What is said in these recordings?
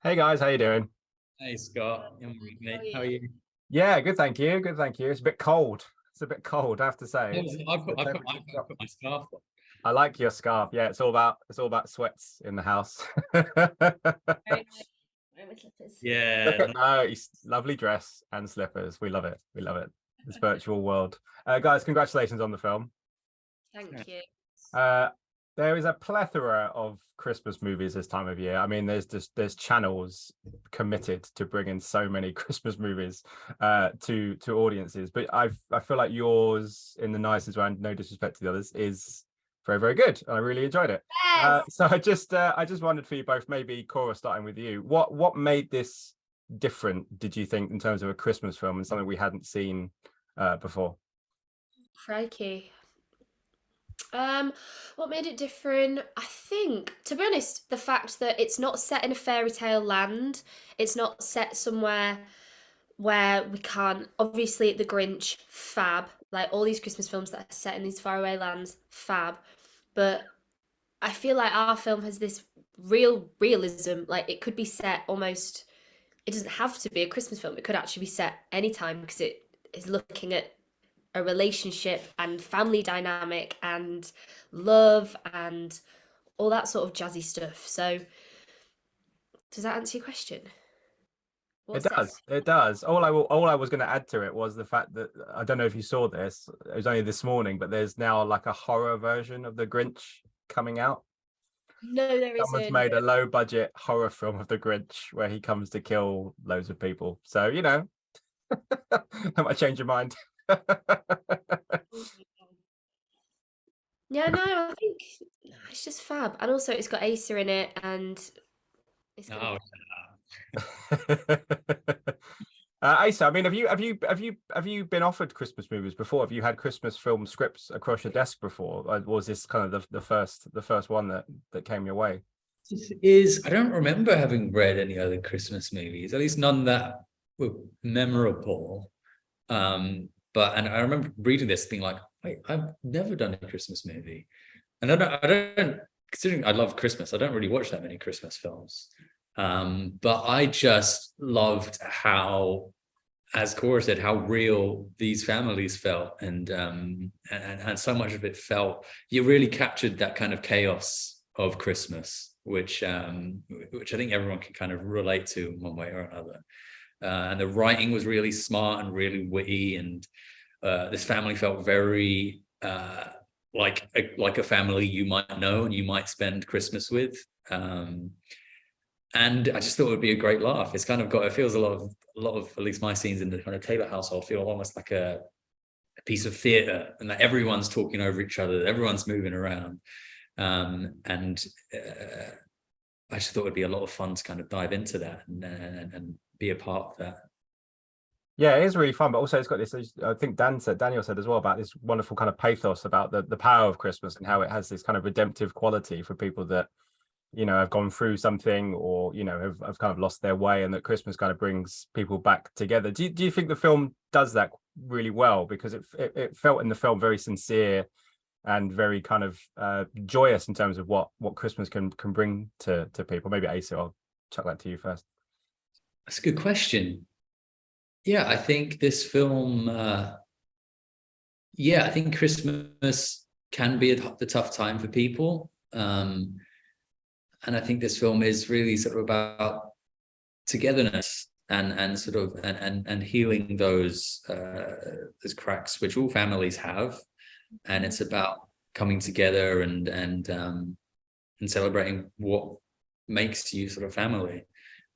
Hey guys, how you doing? Hey Scott, I'm How good, are mate. How you? are you? Yeah, good, thank you. Good, thank you. It's a bit cold. It's a bit cold, I have to say. No, I've The put, I've put, temperature's I've put, I've dropped. put my scarf on. I like your scarf. Yeah, it's all about sweats in the house. Very nice. Wearing my slippers. Look Yeah, at no, he's lovely dress and slippers. We love it. We love it. This virtual world. Guys, congratulations on the film. Thank you. Uh, there is a plethora of Christmas movies this time of year. I mean, there's channels committed to bringing so many Christmas movies to audiences, but I feel like yours, in the nicest way, and no disrespect to the others, is very, very good. I really enjoyed it. Yes. So I just wondered for you both, maybe Cora, starting with you, what made this different, did you think, in terms of a Christmas film and something we hadn't seen before? Crikey. What made it different? I think, to be honest, the fact that it's not set in a fairy tale land, it's not set somewhere where we can't. Obviously, The Grinch, fab. Like all these Christmas films that are set in these faraway lands, fab. But I feel like our film has this real realism. Like it could be set almost. It doesn't have to be a Christmas film. It could actually be set anytime because it is looking at a relationship and family dynamic and love and all that sort of jazzy stuff. So, does that answer your question? It What's that? does. It does. All I was going to add to it was the fact that I don't know if you saw this. It was only this morning, but there's now like a horror version of The Grinch coming out. No, there Someone's isn't. made a low budget horror film of The Grinch where he comes to kill loads of people. So, that might change your mind. Yeah, no, I think it's just fab, and also it's got Asa in it, and it's gonna no, be. Asa, I mean, have you been offered Christmas movies before? Have you had Christmas film scripts across your desk before? Or was this kind of the first one that came your way? I don't remember having read any other Christmas movies, at least none that were memorable. And I remember reading this, being like, wait, I've never done a Christmas movie, and I don't, considering I love Christmas, I don't really watch that many Christmas films. But I just loved how, as Cora said, how real these families felt, and so much of it felt, you really captured that kind of chaos of Christmas, which I think everyone can kind of relate to in one way or another. And the writing was really smart and really witty, and this family felt very like a family you might know and you might spend Christmas with. And I just thought it would be a great laugh. It feels a lot of at least my scenes in the kind of Taylor household feel almost like a piece of theatre, and that everyone's talking over each other, everyone's moving around. And I just thought it'd be a lot of fun to kind of dive into that and be a part of that. Yeah, it is really fun, but also it's got this. I think Daniel said as well about this wonderful kind of pathos about the power of Christmas and how it has this kind of redemptive quality for people that have gone through something, or have kind of lost their way, and that Christmas kind of brings people back together. Do you think the film does that really well? Because it felt in the film very sincere and very kind of joyous in terms of what Christmas can bring to people. Maybe Asa, I'll chuck that to you first. That's a good question. Yeah, I think this film, I think Christmas can be the tough time for people. And I think this film is really sort of about togetherness and sort of and healing those cracks which all families have. And it's about coming together and celebrating what makes you sort of family.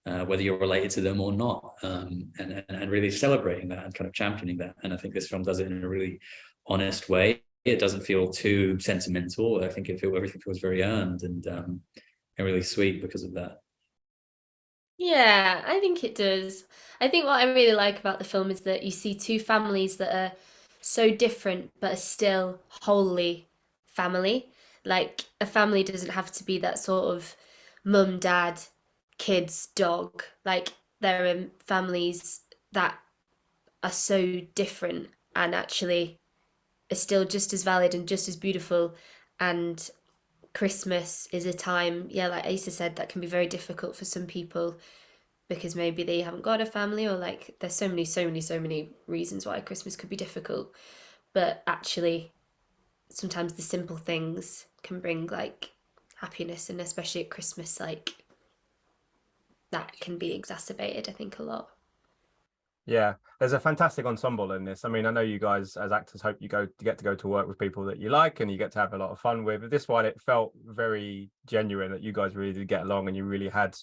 Whether you're related to them or not, and really celebrating that and kind of championing that. And I think this film does it in a really honest way. It doesn't feel too sentimental. I think everything feels very earned and really sweet because of that. Yeah, I think it does. I think what I really like about the film is that you see two families that are so different but are still wholly family. Like a family doesn't have to be that sort of mum, dad, kids, dog. Like there are families that are so different and actually are still just as valid and just as beautiful and Christmas is a time, yeah, like Asa said, that can be very difficult for some people because maybe they haven't got a family, or like there's so many reasons why Christmas could be difficult. But actually, sometimes the simple things can bring like happiness, and especially at Christmas, like that can be exacerbated, I think, a lot. Yeah, there's a fantastic ensemble in this. I mean, I know you guys as actors hope you get to go to work with people that you like and you get to have a lot of fun with. But this one, it felt very genuine that you guys really did get along and you really had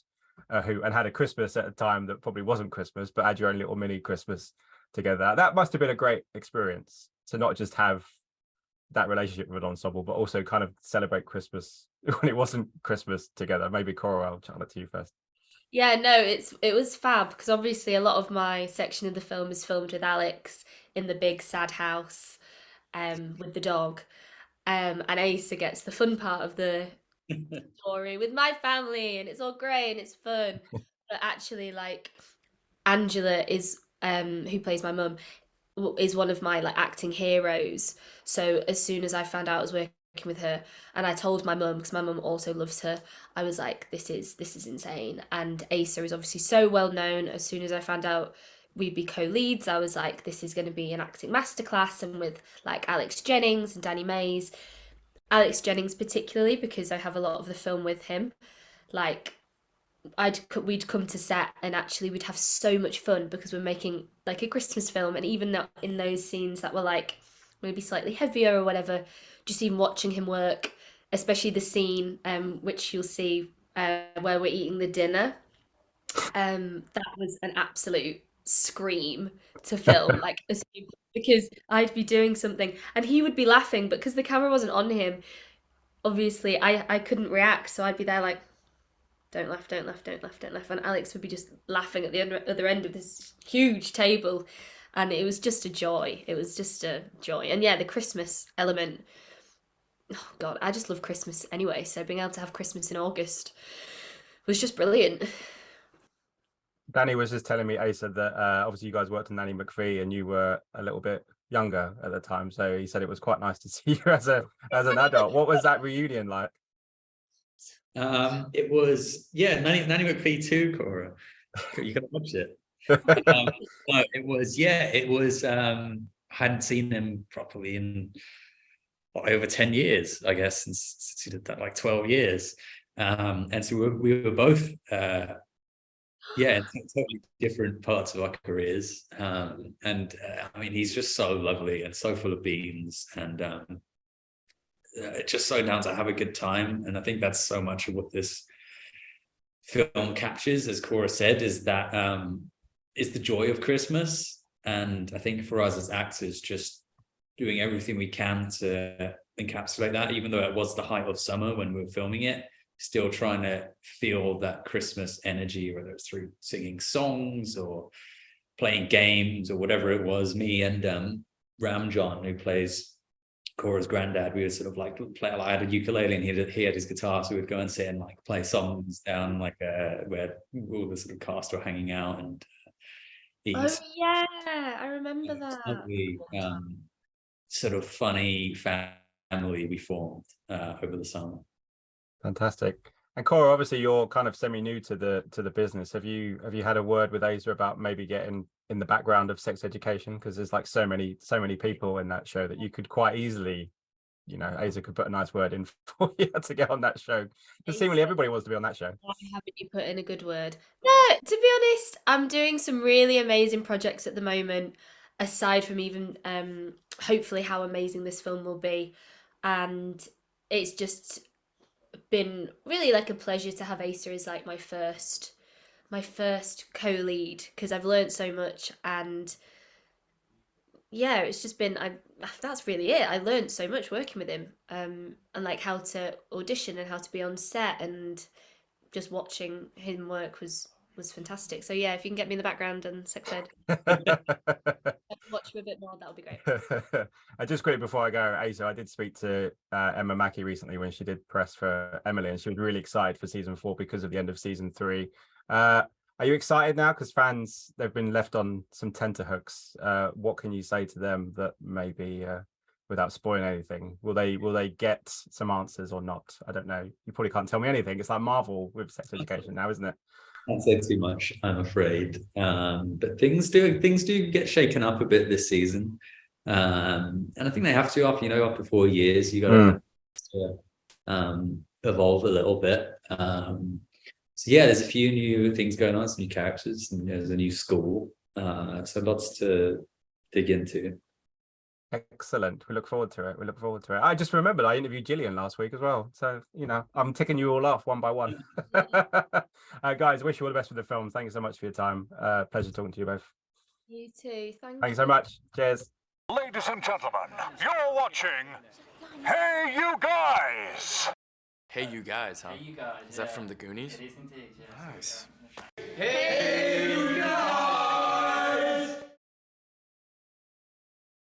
had a Christmas at a time that probably wasn't Christmas, but had your own little mini Christmas together. That must have been a great experience to not just have that relationship with an ensemble, but also kind of celebrate Christmas when it wasn't Christmas together. Maybe Cora, I'll chat to you first. Yeah, no, it was fab because obviously a lot of my section of the film is filmed with Alex in the big sad house, with the dog. And Asa gets the fun part of the story with my family, and it's all great and it's fun. But actually, like Angela is, who plays my mum, is one of my like acting heroes. So as soon as I found out I was working with her, and I told my mum because my mum also loves her, I was like, this is insane. And Asa is obviously so well known. As soon as I found out we'd be co-leads, I was like, this is going to be an acting masterclass, and with like Alex Jennings and Danny Mays. Alex Jennings particularly because I have a lot of the film with him. Like we'd come to set and actually we'd have so much fun because we're making like a Christmas film, and even in those scenes that were like maybe slightly heavier or whatever, just even watching him work, especially the scene which you'll see where we're eating the dinner, that was an absolute scream to film, like because I'd be doing something and he would be laughing, but because the camera wasn't on him, obviously I couldn't react, so I'd be there like, don't laugh, don't laugh, don't laugh, don't laugh. And Alex would be just laughing at the other end of this huge table. And it was just a joy. It was just a joy. And yeah, the Christmas element. Oh God, I just love Christmas anyway. So being able to have Christmas in August was just brilliant. Danny was just telling me, Asa, that obviously you guys worked on Nanny McPhee and you were a little bit younger at the time. So he said it was quite nice to see you as an adult. What was that reunion like? It was, yeah, Nanny McPhee too, Cora. You gotta watch it. No, it was I hadn't seen him properly in over 10 years, I guess, since he did that, like 12 years. And so we were both in totally different parts of our careers. I mean, he's just so lovely and so full of beans, and just so down to have a good time. And I think that's so much of what this film captures, as Cora said, is that is the joy of Christmas. And I think for us as actors, just doing everything we can to encapsulate that, even though it was the height of summer when we were filming it, still trying to feel that Christmas energy, whether it's through singing songs or playing games or whatever it was. Me and Ramjon, who plays Cora's granddad, we would sort of like play. I had a ukulele and he had his guitar, so we'd go and sit and like play songs down like where all the sort of cast were hanging out and eating. Oh yeah, I remember that. Lovely, sort of funny family we formed over the summer. Fantastic. And Cora, obviously you're kind of semi-new to the business. Have you had a word with Asa about maybe getting in the background of Sex Education? Because there's like so many people in that show that you could quite easily, Asa could put a nice word in for you to get on that show. Because seemingly everybody wants to be on that show. Why haven't you put in a good word? No, to be honest, I'm doing some really amazing projects at the moment, aside from even hopefully how amazing this film will be. And it's just been really like a pleasure to have Asa as like my first co-lead, because I've learned so much. And yeah, it's just been, that's really it. I learned so much working with him, and like how to audition and how to be on set, and just watching him work was fantastic. So yeah, if you can get me in the background and Sex Ed, watch him a bit more, that would be great. I just quickly before I go, Asa, I did speak to Emma Mackey recently when she did press for Emily, and she was really excited for season 4 because of the end of season 3. Are you excited now? Because fans, they've been left on some tenterhooks. What can you say to them that maybe without spoiling anything? Will they get some answers or not? I don't know. You probably can't tell me anything. It's like Marvel with Sex Education now, isn't it? Can't say too much, I'm afraid. But things do get shaken up a bit this season. And I think they have to after 4 years, you got to evolve a little bit. So yeah, there's a few new things going on, some new characters, and there's a new school. So lots to dig into. Excellent. We look forward to it. I just remembered I interviewed Gillian last week as well. So, I'm ticking you all off one by one. Guys, wish you all the best with the film. Thank you so much for your time. Pleasure talking to you both. You too. Thank you so much. Cheers. Ladies and gentlemen, you're watching Hey You Guys! Hey You Guys, huh? Hey You Guys. Is that from the Goonies? It is indeed, yes. Nice. Hey You Guys!